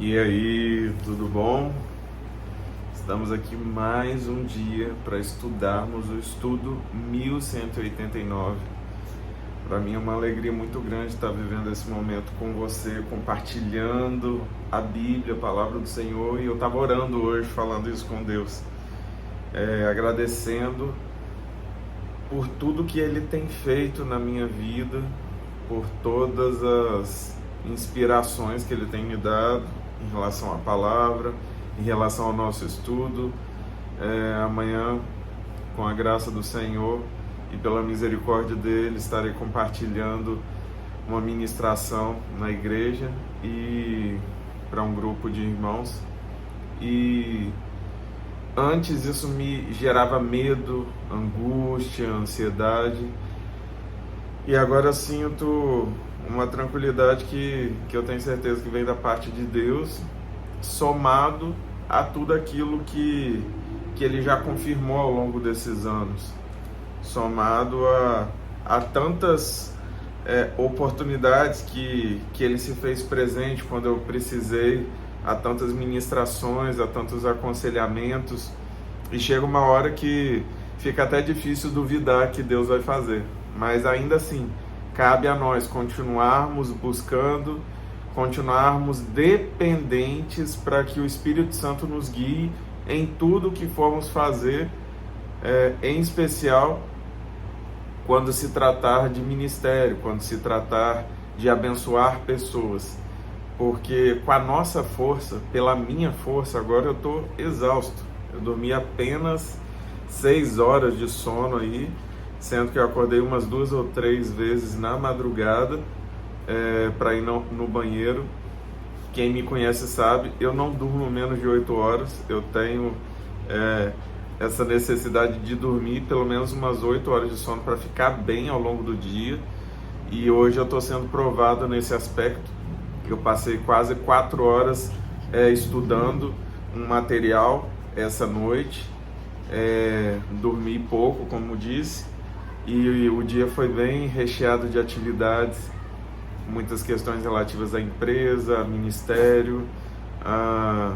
E aí, tudo bom? Estamos aqui mais um dia para estudarmos o estudo 1189. Para mim é uma alegria muito grande estar vivendo esse momento com você, compartilhando a Bíblia, a palavra do Senhor. E eu estava orando hoje, falando isso com Deus, agradecendo por tudo que Ele tem feito na minha vida, por todas as inspirações que Ele tem me dado em relação à palavra, em relação ao nosso estudo. Amanhã, com a graça do Senhor e pela misericórdia dele, estarei compartilhando uma ministração na igreja e para um grupo de irmãos. E antes isso me gerava medo, angústia, ansiedade, e agora sinto uma tranquilidade que eu tenho certeza que vem da parte de Deus, somado a tudo aquilo que Ele já confirmou ao longo desses anos, somado a tantas oportunidades que Ele se fez presente quando eu precisei, a tantas ministrações, a tantos aconselhamentos, e chega uma hora que fica até difícil duvidar que Deus vai fazer, mas ainda assim, cabe a nós continuarmos buscando, continuarmos dependentes para que o Espírito Santo nos guie em tudo que formos fazer, em especial quando se tratar de ministério, quando se tratar de abençoar pessoas. Porque com a nossa força, pela minha força, agora eu estou exausto. Eu dormi apenas 6 horas de sono aí, sendo que eu acordei umas 2 ou 3 vezes na madrugada para ir no banheiro. Quem me conhece sabe, eu não durmo menos de 8 horas, eu tenho essa necessidade de dormir pelo menos umas 8 horas de sono para ficar bem ao longo do dia, e hoje eu estou sendo provado nesse aspecto. Eu passei quase 4 horas estudando um material essa noite, dormi pouco, como disse, e o dia foi bem recheado de atividades, muitas questões relativas à empresa, a ministério, a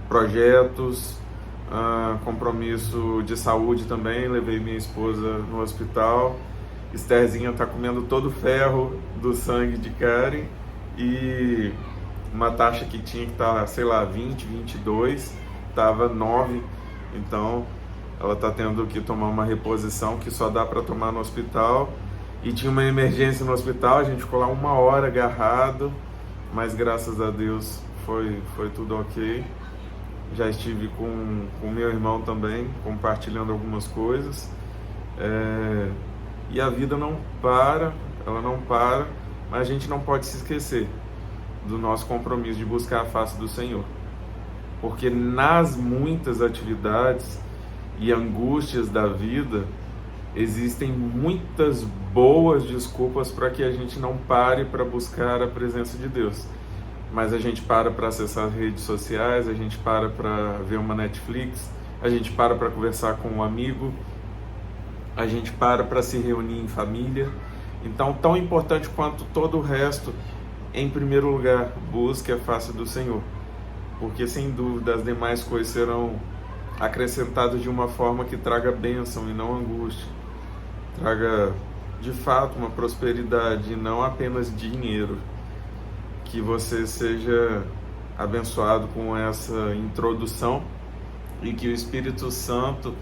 projetos, a compromisso de saúde também. Levei minha esposa no hospital, Estherzinha está comendo todo o ferro do sangue de Karen, e uma taxa que tinha que estar, 20, 22, estava 9, então ela está tendo que tomar uma reposição que só dá para tomar no hospital, e tinha uma emergência no hospital, a gente ficou lá 1 hora agarrado, mas graças a Deus foi tudo ok. Já estive com meu irmão também, compartilhando algumas coisas, e a vida não para, ela não para, mas a gente não pode se esquecer do nosso compromisso de buscar a face do Senhor, porque nas muitas atividades e angústias da vida, existem muitas boas desculpas para que a gente não pare para buscar a presença de Deus. Mas a gente para acessar as redes sociais, a gente para ver uma Netflix, a gente para conversar com um amigo, a gente para se reunir em família. Então, tão importante quanto todo o resto, em primeiro lugar, busque a face do Senhor, porque sem dúvida as demais coisas serão acrescentadas de uma forma que traga bênção e não angústia, traga de fato uma prosperidade e não apenas dinheiro. Que você seja abençoado com essa introdução e que o Espírito Santo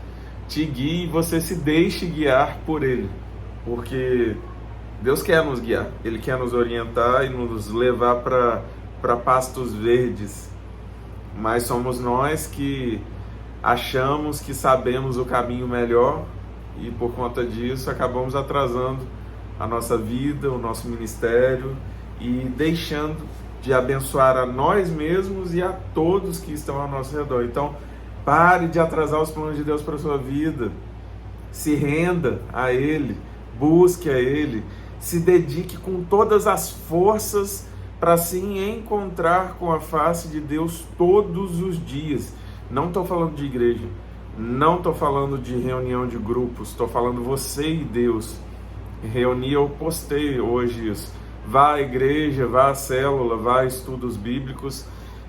te guie e você se deixe guiar por Ele, porque Deus quer nos guiar, Ele quer nos orientar e nos levar para pastos verdes, mas somos nós que achamos que sabemos o caminho melhor e por conta disso acabamos atrasando a nossa vida, o nosso ministério, e deixando de abençoar a nós mesmos e a todos que estão ao nosso redor. Então, pare de atrasar os planos de Deus para a sua vida, se renda a Ele, busque a Ele, se dedique com todas as forças para se encontrar com a face de Deus todos os dias. Não estou falando de igreja, não estou falando de reunião de grupos, estou falando você e Deus. Reunir, eu postei hoje isso. Vá à igreja, vá à célula, vá a estudos bíblicos,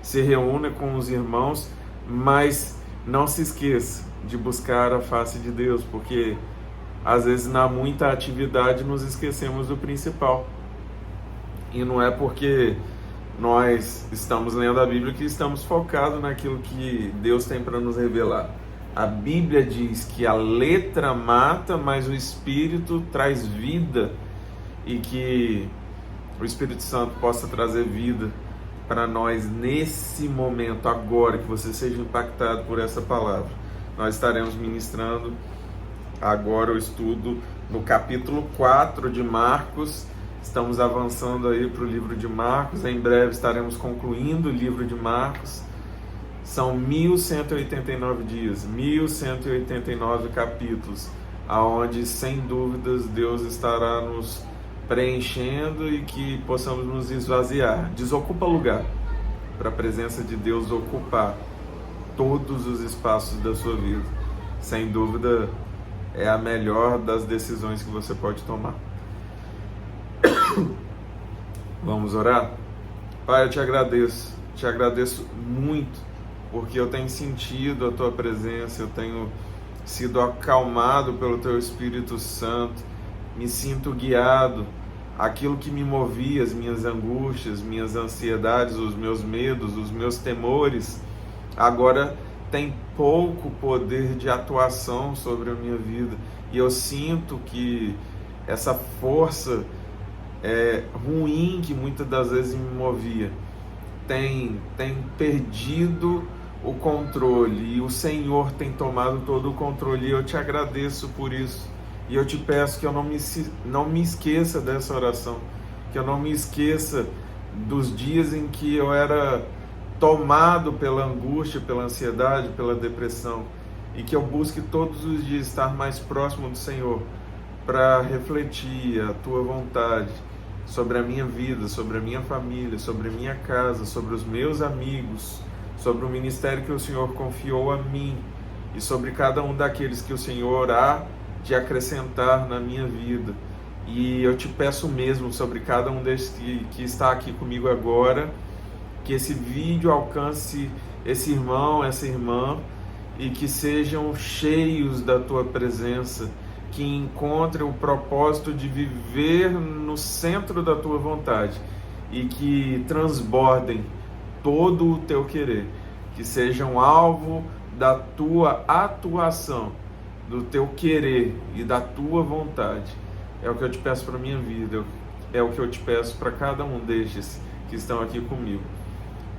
se reúna com os irmãos, mas não se esqueça de buscar a face de Deus, porque às vezes na muita atividade nos esquecemos do principal. E não é porque nós estamos lendo a Bíblia que estamos focados naquilo que Deus tem para nos revelar. A Bíblia diz que a letra mata, mas o Espírito traz vida, e que o Espírito Santo possa trazer vida para nós nesse momento, agora, que você seja impactado por essa palavra. Nós estaremos ministrando agora o estudo no capítulo 4 de Marcos. Estamos avançando aí para o livro de Marcos. Em breve estaremos concluindo o livro de Marcos. São 1189 dias, 1189 capítulos, aonde sem dúvidas Deus estará nos preenchendo e que possamos nos esvaziar. Desocupa lugar para a presença de Deus ocupar todos os espaços da sua vida. Sem dúvida é a melhor das decisões que você pode tomar. Vamos orar? Pai, eu te agradeço muito, porque eu tenho sentido a tua presença, eu tenho sido acalmado pelo teu Espírito Santo, me sinto guiado. Aquilo que me movia, as minhas angústias, minhas ansiedades, os meus medos, os meus temores, agora tem pouco poder de atuação sobre a minha vida. E eu sinto que essa força ruim que muitas das vezes me movia tem perdido o controle, e o Senhor tem tomado todo o controle, e eu te agradeço por isso. E eu te peço que eu não me esqueça dessa oração, que eu não me esqueça dos dias em que eu era tomado pela angústia, pela ansiedade, pela depressão, e que eu busque todos os dias estar mais próximo do Senhor, para refletir a tua vontade sobre a minha vida, sobre a minha família, sobre a minha casa, sobre os meus amigos, sobre o ministério que o Senhor confiou a mim, e sobre cada um daqueles que o Senhor há de acrescentar na minha vida. E eu te peço mesmo sobre cada um desses que está aqui comigo agora, que esse vídeo alcance esse irmão, essa irmã, e que sejam cheios da tua presença, que encontrem o propósito de viver no centro da tua vontade, e que transbordem todo o teu querer, que sejam alvo da tua atuação, do teu querer e da tua vontade. É o que eu te peço para a minha vida, é o que eu te peço para cada um destes que estão aqui comigo.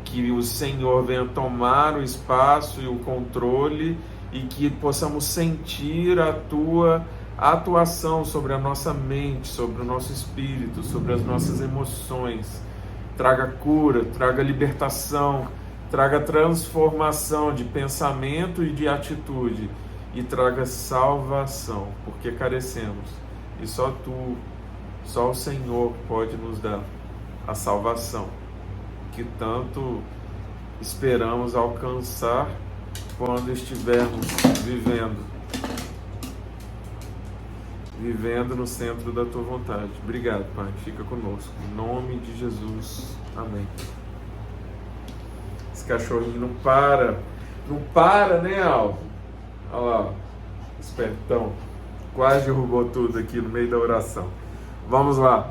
Que o Senhor venha tomar o espaço e o controle, e que possamos sentir a tua atuação sobre a nossa mente, sobre o nosso espírito, sobre as nossas emoções. Traga cura, traga libertação, traga transformação de pensamento e de atitude, e traga salvação, porque carecemos, e só tu, só o Senhor pode nos dar a salvação que tanto esperamos alcançar quando estivermos vivendo no centro da tua vontade. Obrigado, Pai, fica conosco, em nome de Jesus, amém. Esse cachorrinho não para, né, Al? Olha lá, espertão, quase derrubou tudo aqui no meio da oração. Vamos lá.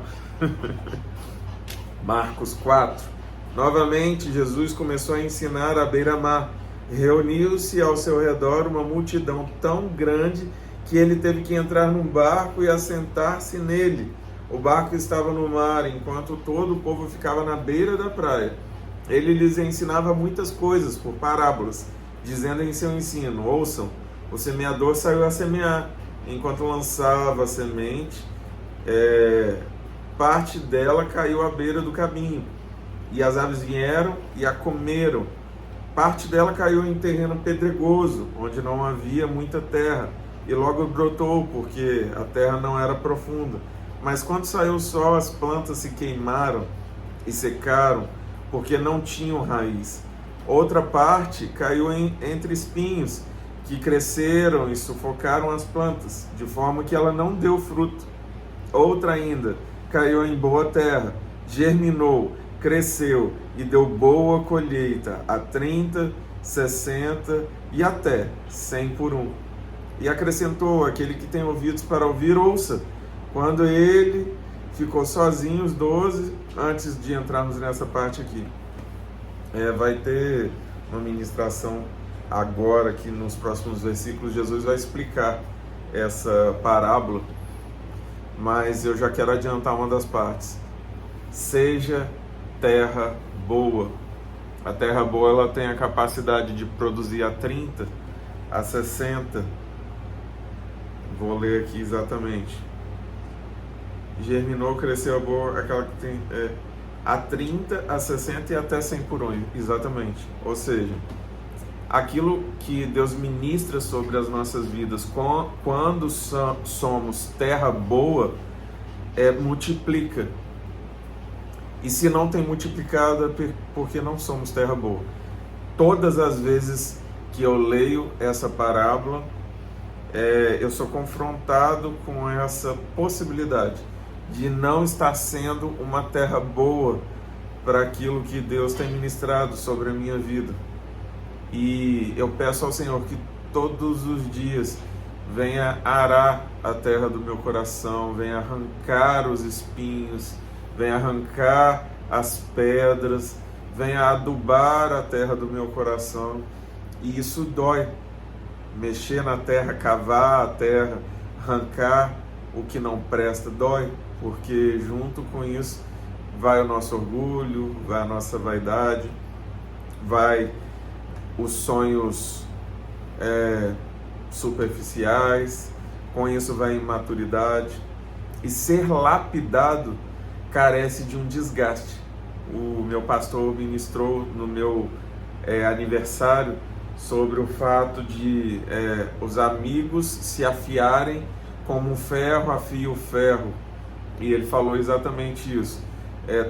Marcos 4. Novamente, Jesus começou a ensinar à beira-mar. Reuniu-se ao seu redor uma multidão tão grande que ele teve que entrar num barco e assentar-se nele. O barco estava no mar, enquanto todo o povo ficava na beira da praia. Ele lhes ensinava muitas coisas por parábolas, dizendo em seu ensino: ouçam, o semeador saiu a semear. Enquanto lançava a semente, parte dela caiu à beira do caminho, e as aves vieram e a comeram. Parte dela caiu em terreno pedregoso, onde não havia muita terra, e logo brotou, porque a terra não era profunda. Mas quando saiu o sol, as plantas se queimaram e secaram, porque não tinham raiz. Outra parte caiu entre espinhos, que cresceram e sufocaram as plantas, de forma que ela não deu fruto. Outra ainda caiu em boa terra, germinou cresceu e deu boa colheita, a 30, 60 e até 100 por um. E acrescentou: aquele que tem ouvidos para ouvir, ouça. Quando ele ficou sozinho, os 12, antes de entrarmos nessa parte aqui, vai ter uma ministração agora, que nos próximos versículos Jesus vai explicar essa parábola, mas eu já quero adiantar uma das partes. Seja terra boa. A terra boa, ela tem a capacidade de produzir a 30, a 60. Vou ler aqui exatamente. Germinou, cresceu a boa, aquela que tem a 30, a 60 e até 100 por um, exatamente. Ou seja, aquilo que Deus ministra sobre as nossas vidas quando somos terra boa, multiplica. E se não tem multiplicado, é porque não somos terra boa. Todas as vezes que eu leio essa parábola, eu sou confrontado com essa possibilidade de não estar sendo uma terra boa para aquilo que Deus tem ministrado sobre a minha vida. E eu peço ao Senhor que todos os dias venha arar a terra do meu coração, venha arrancar os espinhos, venha arrancar as pedras, venha adubar a terra do meu coração. E isso dói. Mexer na terra, cavar a terra, arrancar o que não presta, dói, porque junto com isso vai o nosso orgulho, vai a nossa vaidade, vai os sonhos superficiais, com isso vai a imaturidade. E ser lapidado carece de um desgaste. O meu pastor ministrou no meu aniversário sobre o fato de os amigos se afiarem como um ferro afia o ferro. E ele falou exatamente isso.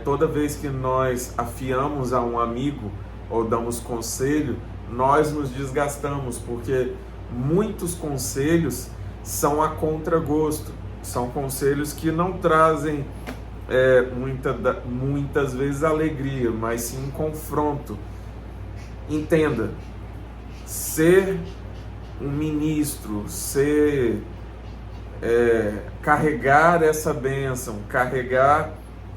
Toda vez que nós afiamos a um amigo ou damos conselho, nós nos desgastamos, porque muitos conselhos são a contragosto. São conselhos que não trazem muitas vezes alegria, mas sim um confronto. Entenda, ser um ministro, carregar essa bênção, carregar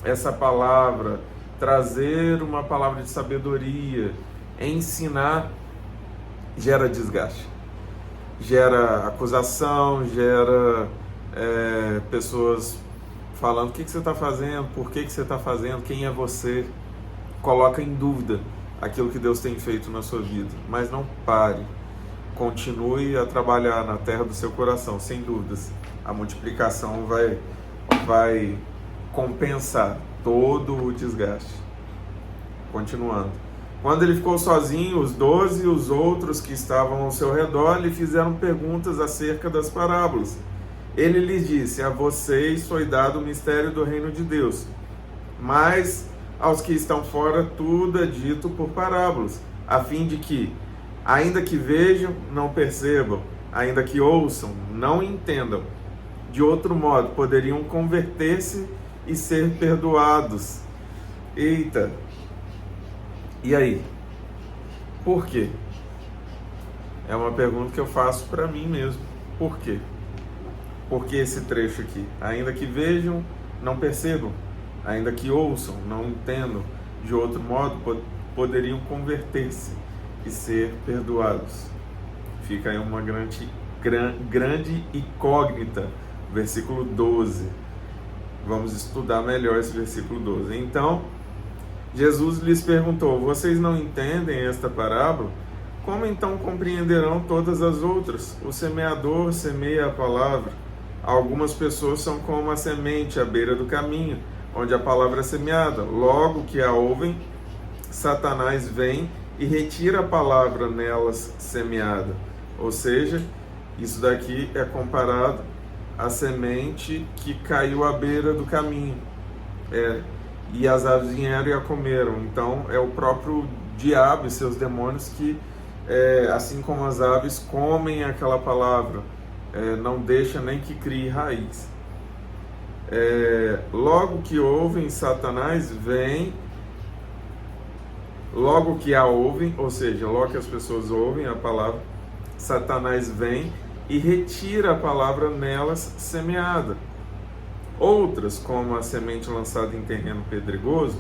essa palavra, trazer uma palavra de sabedoria, ensinar, gera desgaste, gera acusação, gera pessoas falando: o que você está fazendo, por que você está fazendo, quem é você, coloca em dúvida aquilo que Deus tem feito na sua vida. Mas não pare, continue a trabalhar na terra do seu coração, sem dúvidas. A multiplicação vai compensar todo o desgaste. Continuando. Quando ele ficou sozinho, os 12 e os outros que estavam ao seu redor lhe fizeram perguntas acerca das parábolas. Ele lhes disse: a vocês foi dado o mistério do reino de Deus, mas aos que estão fora tudo é dito por parábolas, a fim de que, ainda que vejam, não percebam, ainda que ouçam, não entendam. De outro modo, poderiam converter-se e ser perdoados. Eita! E aí? Por quê? É uma pergunta que eu faço para mim mesmo. Por quê? Por que esse trecho aqui? Ainda que vejam, não percebam. Ainda que ouçam, não entendam. De outro modo, poderiam converter-se e ser perdoados. Fica aí uma grande incógnita. Versículo 12. Vamos estudar melhor esse versículo 12. Então, Jesus lhes perguntou: vocês não entendem esta parábola? Como então compreenderão todas as outras? O semeador semeia a palavra. Algumas pessoas são como a semente à beira do caminho, onde a palavra é semeada. Logo que a ouvem, Satanás vem e retira a palavra nelas semeada. Ou seja, isso daqui é comparado à semente que caiu à beira do caminho. E as aves vieram e a comeram. Então é o próprio diabo e seus demônios que, assim como as aves, comem aquela palavra, não deixa nem que crie raiz. Logo que ouvem, Satanás vem Logo que a ouvem, ou seja, logo que as pessoas ouvem a palavra, Satanás vem e retira a palavra nelas semeada. Outras, como a semente lançada em terreno pedregoso,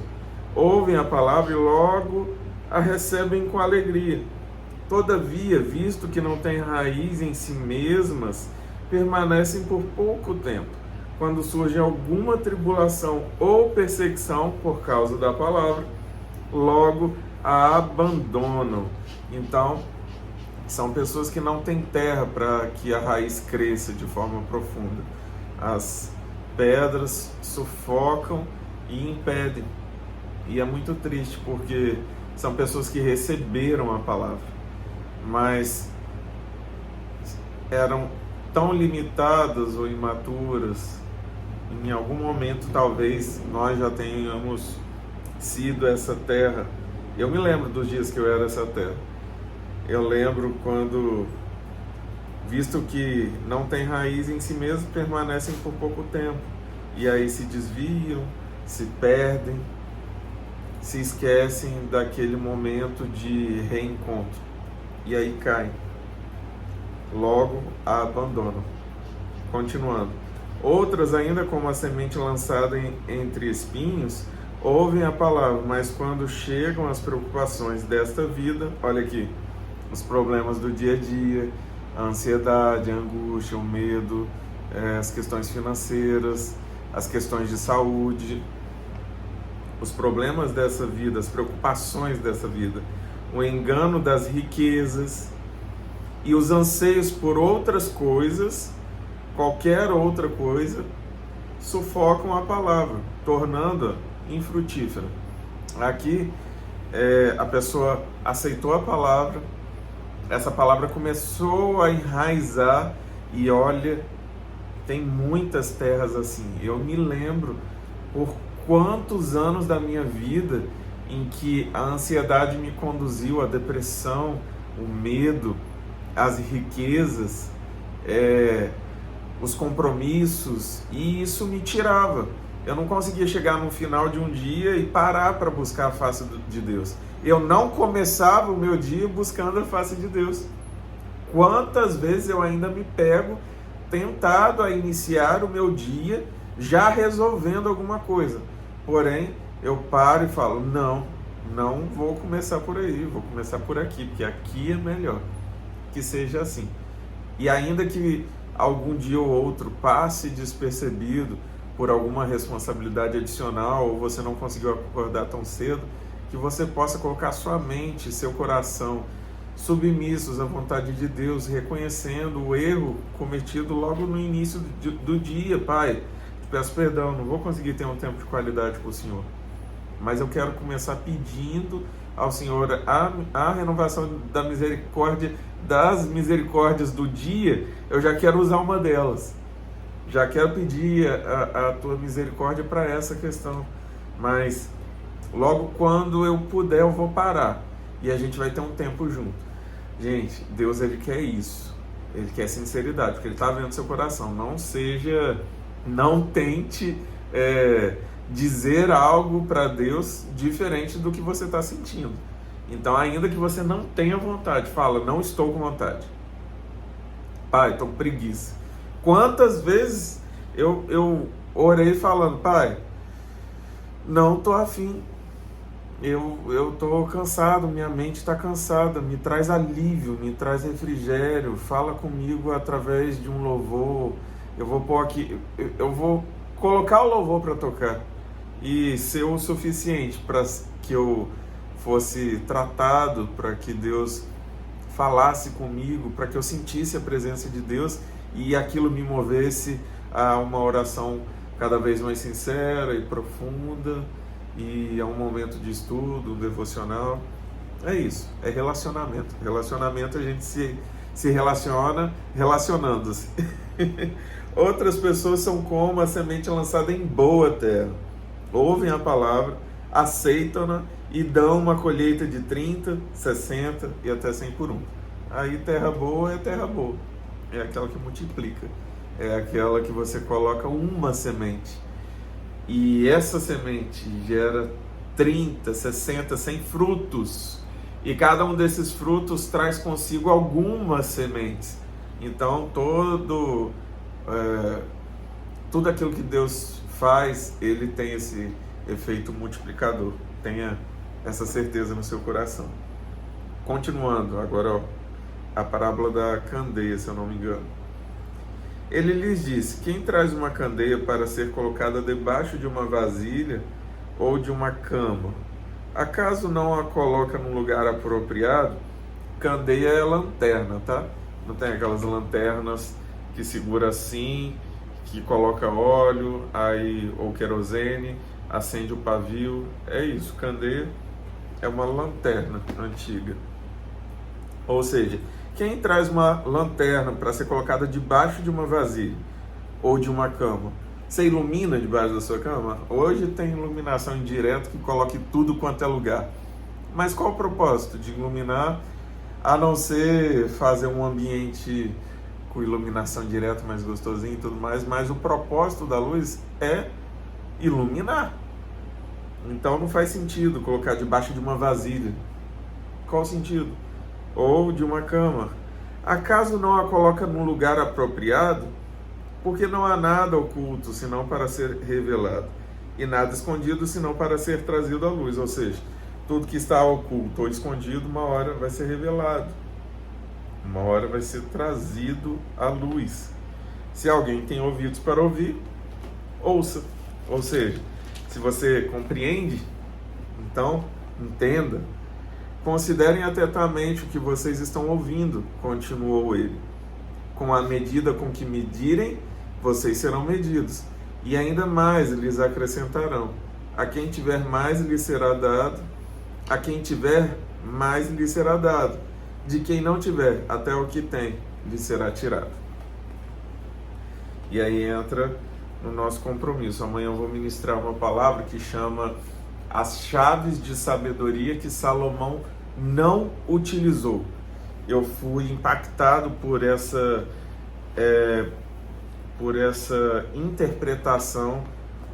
ouvem a palavra e logo a recebem com alegria. Todavia, visto que não têm raiz em si mesmas, permanecem por pouco tempo. Quando surge alguma tribulação ou perseguição por causa da palavra, logo a abandonam. Então, são pessoas que não têm terra para que a raiz cresça de forma profunda. As pedras sufocam e impedem. E é muito triste porque são pessoas que receberam a palavra, mas eram tão limitadas ou imaturas. Em algum momento talvez nós já tenhamos sido essa terra. Eu me lembro dos dias que eu era essa terra. Eu lembro quando, visto que não tem raiz em si mesmo, permanecem por pouco tempo. E aí se desviam, se perdem, se esquecem daquele momento de reencontro. E aí caem. Logo a abandonam. Continuando. Outras ainda, como a semente lançada entre espinhos, ouvem a palavra, mas quando chegam as preocupações desta vida, olha aqui, os problemas do dia a dia, a ansiedade, a angústia, o medo, as questões financeiras, as questões de saúde, os problemas dessa vida, as preocupações dessa vida, o engano das riquezas e os anseios por outras coisas, qualquer outra coisa, sufocam a palavra, tornando-a infrutífera. Aqui, a pessoa aceitou a palavra, essa palavra começou a enraizar e olha, tem muitas terras assim. Eu me lembro por quantos anos da minha vida em que a ansiedade me conduziu, a depressão, o medo, as riquezas, os compromissos, e isso me tirava. Eu não conseguia chegar no final de um dia e parar para buscar a face de Deus. Eu não começava o meu dia buscando a face de Deus. Quantas vezes eu ainda me pego tentado a iniciar o meu dia já resolvendo alguma coisa. Porém, eu paro e falo, não vou começar por aí, vou começar por aqui, porque aqui é melhor. Que seja assim. E ainda que algum dia ou outro passe despercebido por alguma responsabilidade adicional, ou você não conseguiu acordar tão cedo, que você possa colocar sua mente, seu coração submissos à vontade de Deus, reconhecendo o erro cometido logo no início do dia. Pai, te peço perdão, não vou conseguir ter um tempo de qualidade com o Senhor, mas eu quero começar pedindo ao Senhor a renovação da misericórdia, das misericórdias do dia. Eu já quero usar uma delas, já quero pedir a tua misericórdia para essa questão, mas logo quando eu puder eu vou parar e a gente vai ter um tempo junto. Gente, Deus, Ele quer isso, Ele quer sinceridade, porque Ele está vendo seu coração. Não tente dizer algo para Deus diferente do que você está sentindo. Então, ainda que você não tenha vontade, fala, não estou com vontade. Pai, estou com preguiça. Quantas vezes eu orei falando, Pai, não estou afim. Eu estou cansado, minha mente está cansada, me traz alívio, me traz refrigério, fala comigo através de um louvor. Eu vou colocar o louvor para tocar e ser o suficiente para que eu fosse tratado, para que Deus falasse comigo, para que eu sentisse a presença de Deus e aquilo me movesse a uma oração cada vez mais sincera e profunda, e a um momento de estudo, devocional. É isso, é relacionamento. Relacionamento, a gente se relaciona relacionando-se. Outras pessoas são como a semente lançada em boa terra. Ouvem a palavra, aceitam-na e dão uma colheita de 30, 60 e até 100 por um. Aí terra boa é terra boa. É aquela que multiplica. É aquela que você coloca uma semente. E essa semente gera 30, 60, 100 frutos. E cada um desses frutos traz consigo algumas sementes. Então, tudo aquilo que Deus faz, ele tem esse efeito multiplicador. Tenha essa certeza no seu coração. Continuando, agora a parábola da candeia, se eu não me engano. Ele lhes disse: quem traz uma candeia para ser colocada debaixo de uma vasilha ou de uma cama? Acaso não a coloca num lugar apropriado? Candeia é lanterna, tá? Não tem aquelas lanternas que segura assim, que coloca óleo, aí, ou querosene, acende o pavio. É isso, candeia é uma lanterna antiga. Ou seja, quem traz uma lanterna para ser colocada debaixo de uma vasilha ou de uma cama, você ilumina debaixo da sua cama? Hoje tem iluminação indireta que coloca tudo quanto é lugar. Mas qual o propósito de iluminar, a não ser fazer um ambiente com iluminação direta mais gostosinho e tudo mais? Mas o propósito da luz é iluminar. Então não faz sentido colocar debaixo de uma vasilha. Qual o sentido? Ou de uma cama. Acaso não a coloca num lugar apropriado? Porque não há nada oculto senão para ser revelado, e nada escondido senão para ser trazido à luz. Ou seja, tudo que está oculto ou escondido, uma hora vai ser revelado, uma hora vai ser trazido à luz. Se alguém tem ouvidos para ouvir, ouça. Ou seja, se você compreende, então entenda. Considerem atentamente o que vocês estão ouvindo, continuou ele. Com a medida com que medirem, vocês serão medidos, e ainda mais lhes acrescentarão. A quem tiver mais lhe será dado, a quem tiver mais lhe será dado. De quem não tiver, até o que tem lhe será tirado. E aí entra no nosso compromisso. Amanhã eu vou ministrar uma palavra que chama as chaves de sabedoria que Salomão não utilizou. Eu fui impactado por essa interpretação,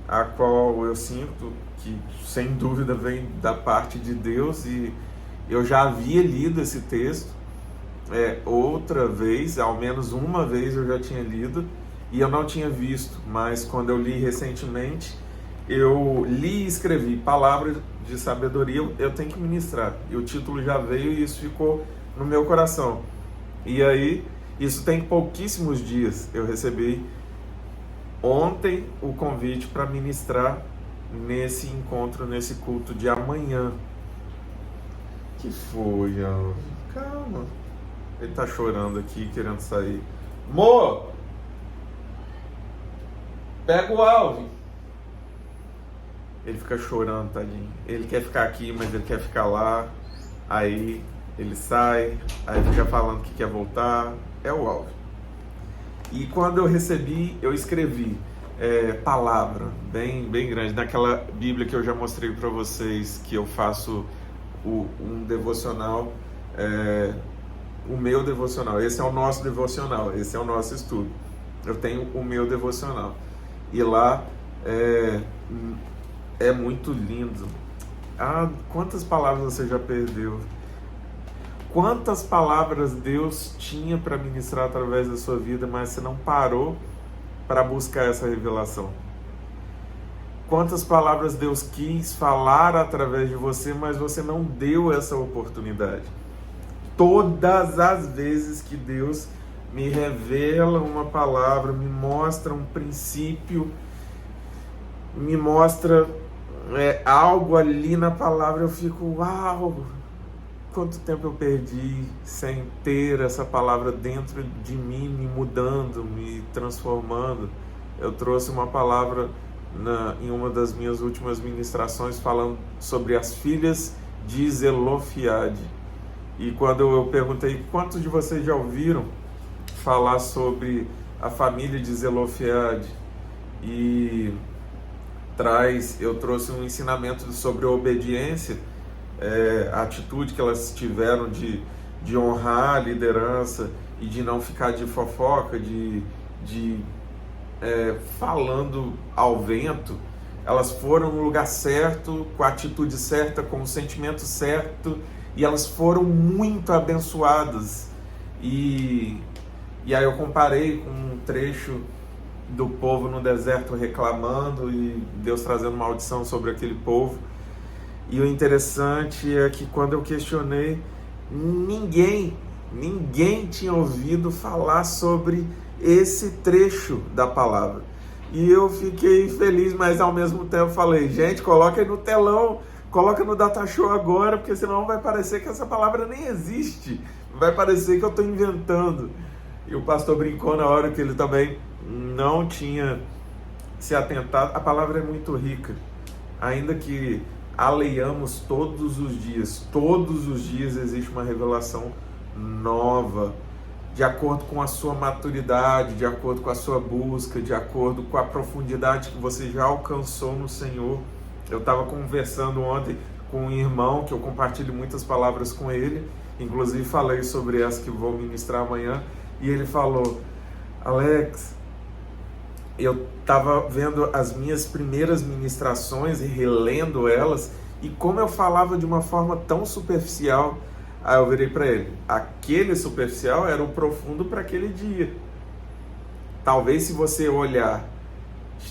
a qual eu sinto que sem dúvida vem da parte de Deus, e eu já havia lido esse texto outra vez, ao menos uma vez eu já tinha lido, e eu não tinha visto, mas quando eu li recentemente, eu li e escrevi palavras de sabedoria, eu tenho que ministrar, e o título já veio e isso ficou no meu coração. E aí, isso tem pouquíssimos dias, eu recebi ontem o convite para ministrar nesse encontro, nesse culto de amanhã. Que foi, Alvin? Calma. Ele tá chorando aqui, querendo sair. Mo! Pega o Alvin. Ele fica chorando, tadinho. Ele quer ficar aqui, mas ele quer ficar lá. Aí ele sai, aí fica falando que quer voltar. É o Alvin. E quando eu recebi, eu escrevi palavra, bem grande, naquela Bíblia que eu já mostrei para vocês, que eu faço um devocional, o meu devocional. Esse é o nosso devocional, esse é o nosso estudo. Eu tenho o meu devocional. E lá é muito lindo. Ah, quantas palavras você já perdeu? Quantas palavras Deus tinha para ministrar através da sua vida, mas você não parou para buscar essa revelação? Quantas palavras Deus quis falar através de você, mas você não deu essa oportunidade? Todas as vezes que Deus me revela uma palavra, me mostra um princípio, me mostra algo ali na palavra, eu fico, uau! Quanto tempo eu perdi sem ter essa palavra dentro de mim, me mudando, me transformando. Eu trouxe uma palavra em uma das minhas últimas ministrações falando sobre as filhas de Zelofiade. E quando eu perguntei quantos de vocês já ouviram falar sobre a família de Zelofiade, e eu trouxe um ensinamento sobre a obediência, a atitude que elas tiveram de honrar a liderança e de não ficar de fofoca, falando ao vento. elas foram no lugar certo, com a atitude certa, com o sentimento certo, e elas foram muito abençoadas. E aí eu comparei com um trecho do povo no deserto reclamando e Deus trazendo maldição sobre aquele povo. E o interessante é que quando eu questionei, ninguém tinha ouvido falar sobre esse trecho da palavra. E eu fiquei feliz, mas ao mesmo tempo falei, gente, coloca aí no telão, coloca no Datashow agora, porque senão vai parecer que essa palavra nem existe, vai parecer que eu estou inventando. E o pastor brincou na hora que ele também não tinha se atentado. A palavra é muito rica, ainda que a leiamos todos os dias existe uma revelação nova, de acordo com a sua maturidade, de acordo com a sua busca, de acordo com a profundidade que você já alcançou no Senhor. Eu estava conversando ontem com um irmão, que eu compartilho muitas palavras com ele, inclusive falei sobre essa que vou ministrar amanhã, e ele falou, Alex, eu estava vendo as minhas primeiras ministrações e relendo elas, e como eu falava de uma forma tão superficial. Aí eu virei para ele, aquele superficial era o profundo para aquele dia. Talvez se você olhar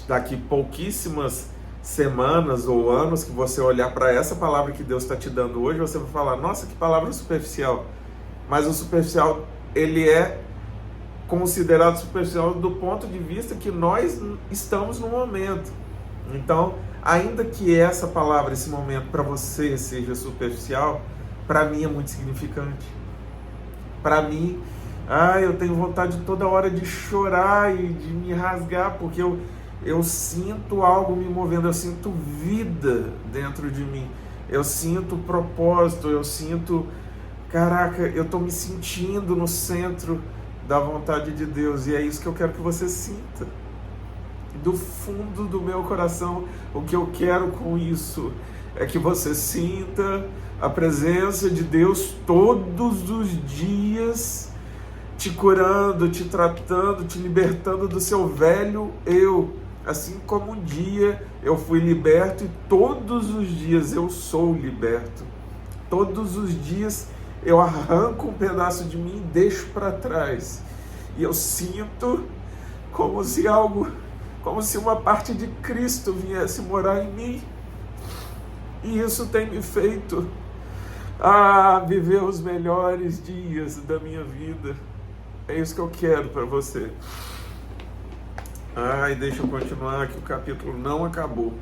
daqui pouquíssimas semanas ou anos, que você olhar para essa palavra que Deus está te dando hoje, você vai falar, nossa, que palavra superficial. Mas o superficial, ele é considerado superficial do ponto de vista que nós estamos no momento. Então, ainda que essa palavra, esse momento para você seja superficial, para mim é muito significante. Para mim, eu tenho vontade toda hora de chorar e de me rasgar, porque eu sinto algo me movendo, eu sinto vida dentro de mim, eu sinto propósito, eu sinto, caraca, eu estou me sentindo no centro da vontade de Deus, e é isso que eu quero que você sinta. Do fundo do meu coração, o que eu quero com isso é que você sinta a presença de Deus todos os dias, te curando, te tratando, te libertando do seu velho eu. Assim como um dia eu fui liberto e todos os dias eu sou liberto. Todos os dias eu arranco um pedaço de mim e deixo para trás. E eu sinto como se uma parte de Cristo viesse morar em mim. E isso tem me feito viver os melhores dias da minha vida. É isso que eu quero para você. Deixa eu continuar, que o capítulo não acabou.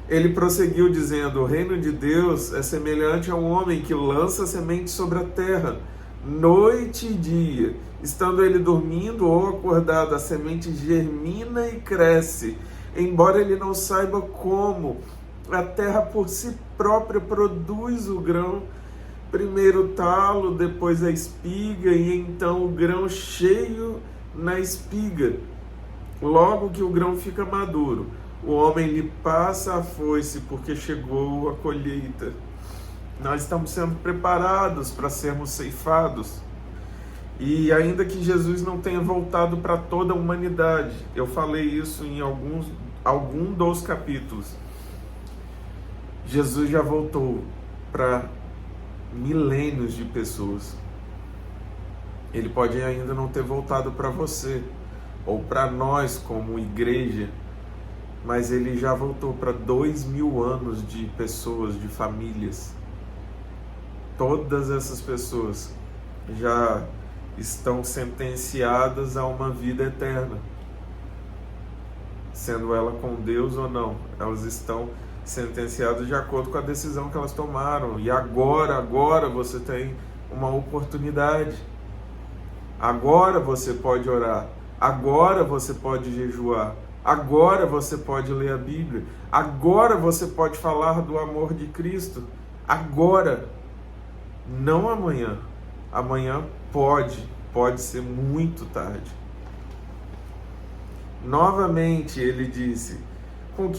Ele prosseguiu dizendo, o reino de Deus é semelhante a um homem que lança semente sobre a terra, noite e dia. Estando ele dormindo ou acordado, a semente germina e cresce, embora ele não saiba como. A terra por si própria produz o grão, primeiro o talo, depois a espiga, e então o grão cheio na espiga. Logo que o grão fica maduro, o homem lhe passa a foice, porque chegou a colheita. Nós estamos sendo preparados para sermos ceifados. E ainda que Jesus não tenha voltado para toda a humanidade, eu falei isso em algum dos capítulos, Jesus já voltou para milênios de pessoas. Ele pode ainda não ter voltado para você, ou para nós como igreja, mas ele já voltou para 2000 anos de pessoas, de famílias. Todas essas pessoas já estão sentenciadas a uma vida eterna. Sendo ela com Deus ou não, elas estão sentenciadas de acordo com a decisão que elas tomaram. E agora você tem uma oportunidade. Agora você pode orar. Agora você pode jejuar. Agora você pode ler a Bíblia. Agora você pode falar do amor de Cristo. Agora. Não amanhã. Amanhã pode ser muito tarde. Novamente ele disse, com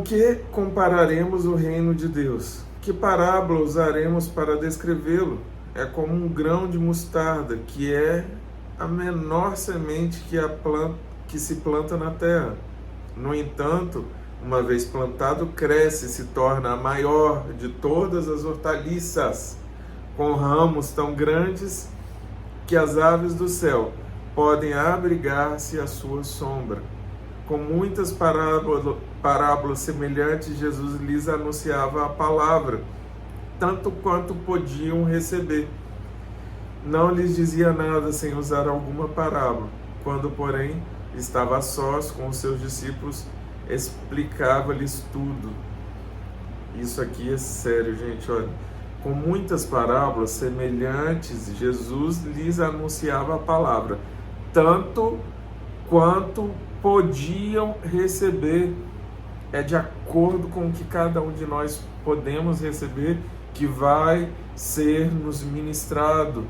que compararemos o reino de Deus? Que parábola usaremos para descrevê-lo? É como um grão de mostarda, que é a menor semente que se planta na terra. No entanto, uma vez plantado, cresce e se torna a maior de todas as hortaliças, com ramos tão grandes que as aves do céu podem abrigar-se à sua sombra. Com muitas parábolas semelhantes, Jesus lhes anunciava a palavra, tanto quanto podiam receber. Não lhes dizia nada sem usar alguma parábola. Quando, porém, estava a sós com os seus discípulos, explicava-lhes tudo. Isso aqui é sério, gente, olha. Com muitas parábolas semelhantes, Jesus lhes anunciava a palavra, tanto quanto podiam receber. É de acordo com o que cada um de nós podemos receber que vai ser nos ministrado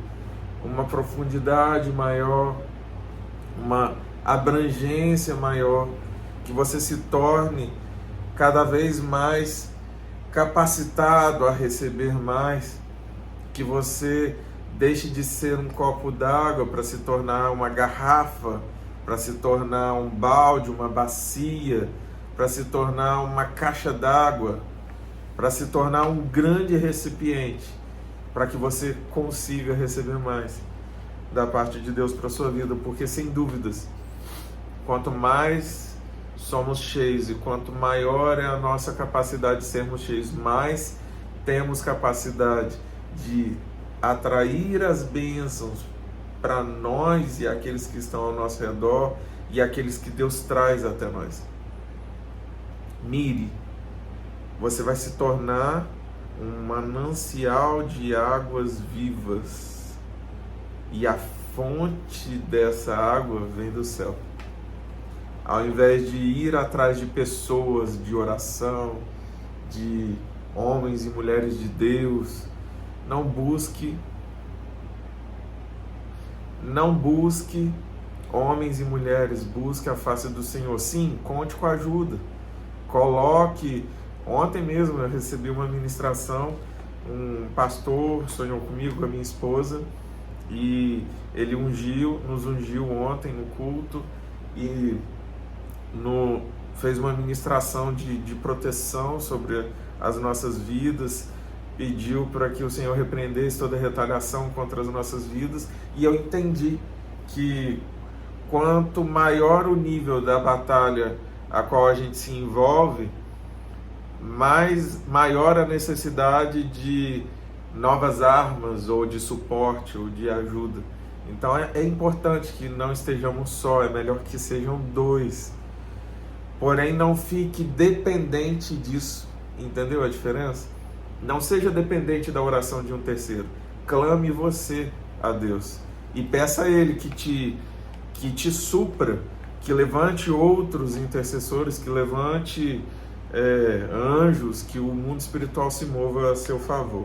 uma profundidade maior, uma abrangência maior, que você se torne cada vez mais capacitado a receber mais, que você deixe de ser um copo d'água para se tornar uma garrafa, para se tornar um balde, uma bacia, para se tornar uma caixa d'água, para se tornar um grande recipiente, para que você consiga receber mais da parte de Deus para a sua vida, porque sem dúvidas, quanto mais somos cheios e quanto maior é a nossa capacidade de sermos cheios, mais temos capacidade de atrair as bênçãos para nós e aqueles que estão ao nosso redor e aqueles que Deus traz até nós. Mire, você vai se tornar um manancial de águas vivas e a fonte dessa água vem do céu. Ao invés de ir atrás de pessoas de oração, de homens e mulheres de Deus, não busque homens e mulheres, busque a face do Senhor. Sim, conte com a ajuda. Coloque. Ontem mesmo eu recebi uma ministração, um pastor sonhou comigo, com a minha esposa, e ele nos ungiu ontem no culto e fez uma ministração de proteção sobre as nossas vidas, pediu para que o Senhor repreendesse toda retaliação contra as nossas vidas, e eu entendi que quanto maior o nível da batalha a qual a gente se envolve, maior a necessidade de novas armas, ou de suporte, ou de ajuda. Então é importante que não estejamos só, é melhor que sejam dois. Porém, não fique dependente disso. Entendeu a diferença? Não seja dependente da oração de um terceiro. Clame você a Deus e peça a Ele que te supra, que levante outros intercessores, que levante anjos, que o mundo espiritual se mova a seu favor.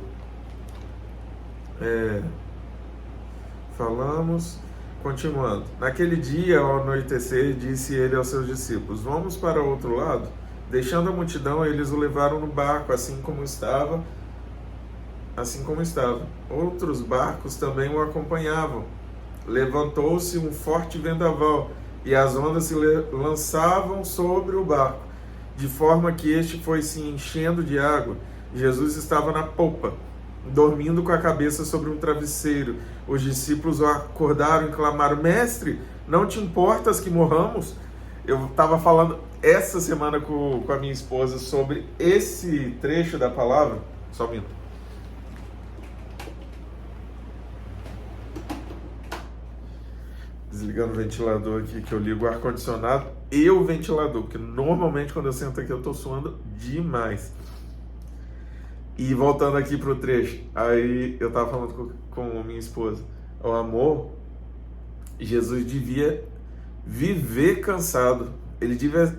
Continuando. Naquele dia, ao anoitecer, disse ele aos seus discípulos: vamos para o outro lado? Deixando a multidão, eles o levaram no barco, assim como estava. Outros barcos também o acompanhavam. Levantou-se um forte vendaval, e as ondas se lançavam sobre o barco, de forma que este foi se enchendo de água. Jesus estava na popa, dormindo com a cabeça sobre um travesseiro. Os discípulos o acordaram e clamaram: mestre, não te importas que morramos? Eu estava falando essa semana com a minha esposa sobre esse trecho da palavra. Só um minuto. Desligando o ventilador aqui, que eu ligo o ar-condicionado e o ventilador, porque normalmente quando eu sento aqui eu estou suando demais. E voltando aqui para o trecho, aí eu estava falando com minha esposa: o amor, Jesus devia viver cansado, ele devia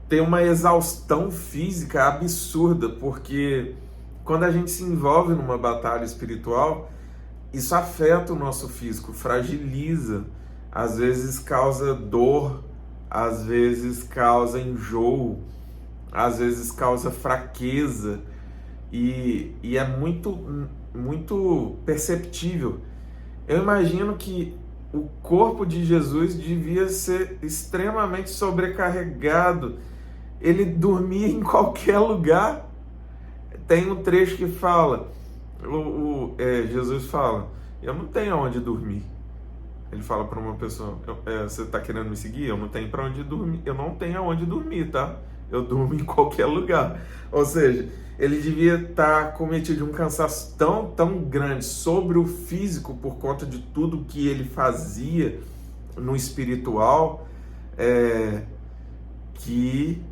ter uma exaustão física absurda, porque quando a gente se envolve numa batalha espiritual, isso afeta o nosso físico, fragiliza, às vezes causa dor, às vezes causa enjoo, às vezes causa fraqueza, e é muito, muito perceptível. Eu imagino que o corpo de Jesus devia ser extremamente sobrecarregado. Ele dormia em qualquer lugar. Tem um trecho que fala, Jesus fala, eu não tenho onde dormir. Ele fala para uma pessoa, você está querendo me seguir? Eu não tenho para onde dormir, eu não tenho aonde dormir, tá? Eu durmo em qualquer lugar. Ou seja, ele devia estar cometido de um cansaço tão grande sobre o físico por conta de tudo que ele fazia no espiritual, que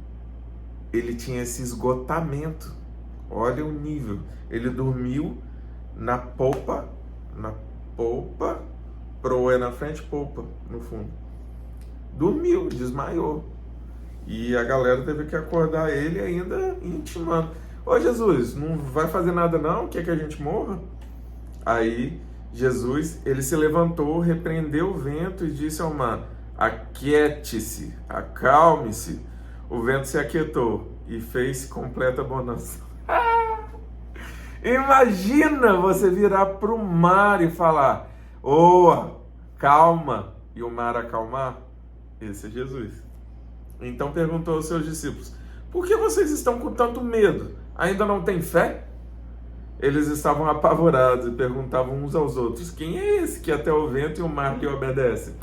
ele tinha esse esgotamento. Olha o nível. Ele dormiu na polpa, proa é na frente, polpa no fundo. Dormiu, desmaiou. E a galera teve que acordar ele ainda intimando. Ô Jesus, não vai fazer nada não? Quer que a gente morra? Aí Jesus, ele se levantou, repreendeu o vento e disse ao mar, aquiete-se, acalme-se. O vento se aquietou e fez completa bonança. Imagina você virar para o mar e falar, calma, e o mar acalmar. Esse é Jesus. Então perguntou aos seus discípulos, por que vocês estão com tanto medo? Ainda não têm fé? Eles estavam apavorados e perguntavam uns aos outros, quem é esse que até o vento e o mar lhe obedecem?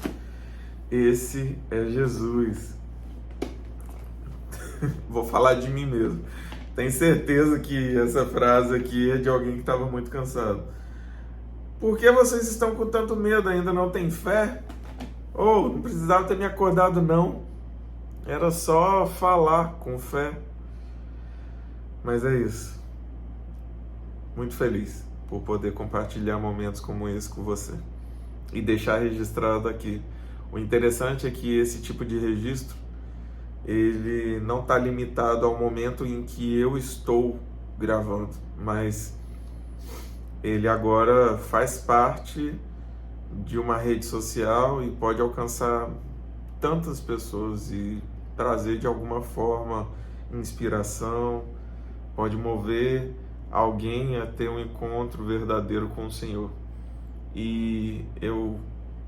Esse é Jesus. Vou falar de mim mesmo. Tenho certeza que essa frase aqui é de alguém que estava muito cansado. Por que vocês estão com tanto medo? Ainda não tem fé? Não precisava ter me acordado não. Era só falar com fé. Mas é isso. Muito feliz por poder compartilhar momentos como esse com você. E deixar registrado aqui. O interessante é que esse tipo de registro, ele não está limitado ao momento em que eu estou gravando, mas ele agora faz parte de uma rede social e pode alcançar tantas pessoas e trazer de alguma forma inspiração, pode mover alguém a ter um encontro verdadeiro com o Senhor. E eu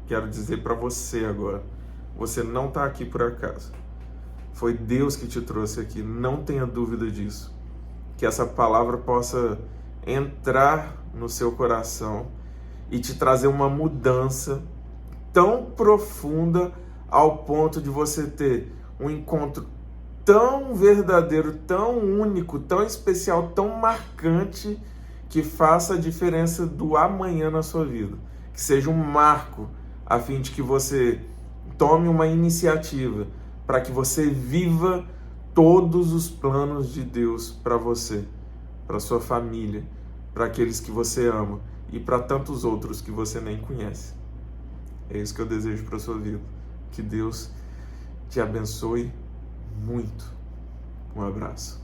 quero dizer para você agora, você não está aqui por acaso. Foi Deus que te trouxe aqui, não tenha dúvida disso. Que essa palavra possa entrar no seu coração e te trazer uma mudança tão profunda ao ponto de você ter um encontro tão verdadeiro, tão único, tão especial, tão marcante, que faça a diferença do amanhã na sua vida. Que seja um marco a fim de que você tome uma iniciativa para que você viva todos os planos de Deus para você, para sua família, para aqueles que você ama e para tantos outros que você nem conhece. É isso que eu desejo para sua vida. Que Deus te abençoe muito. Um abraço.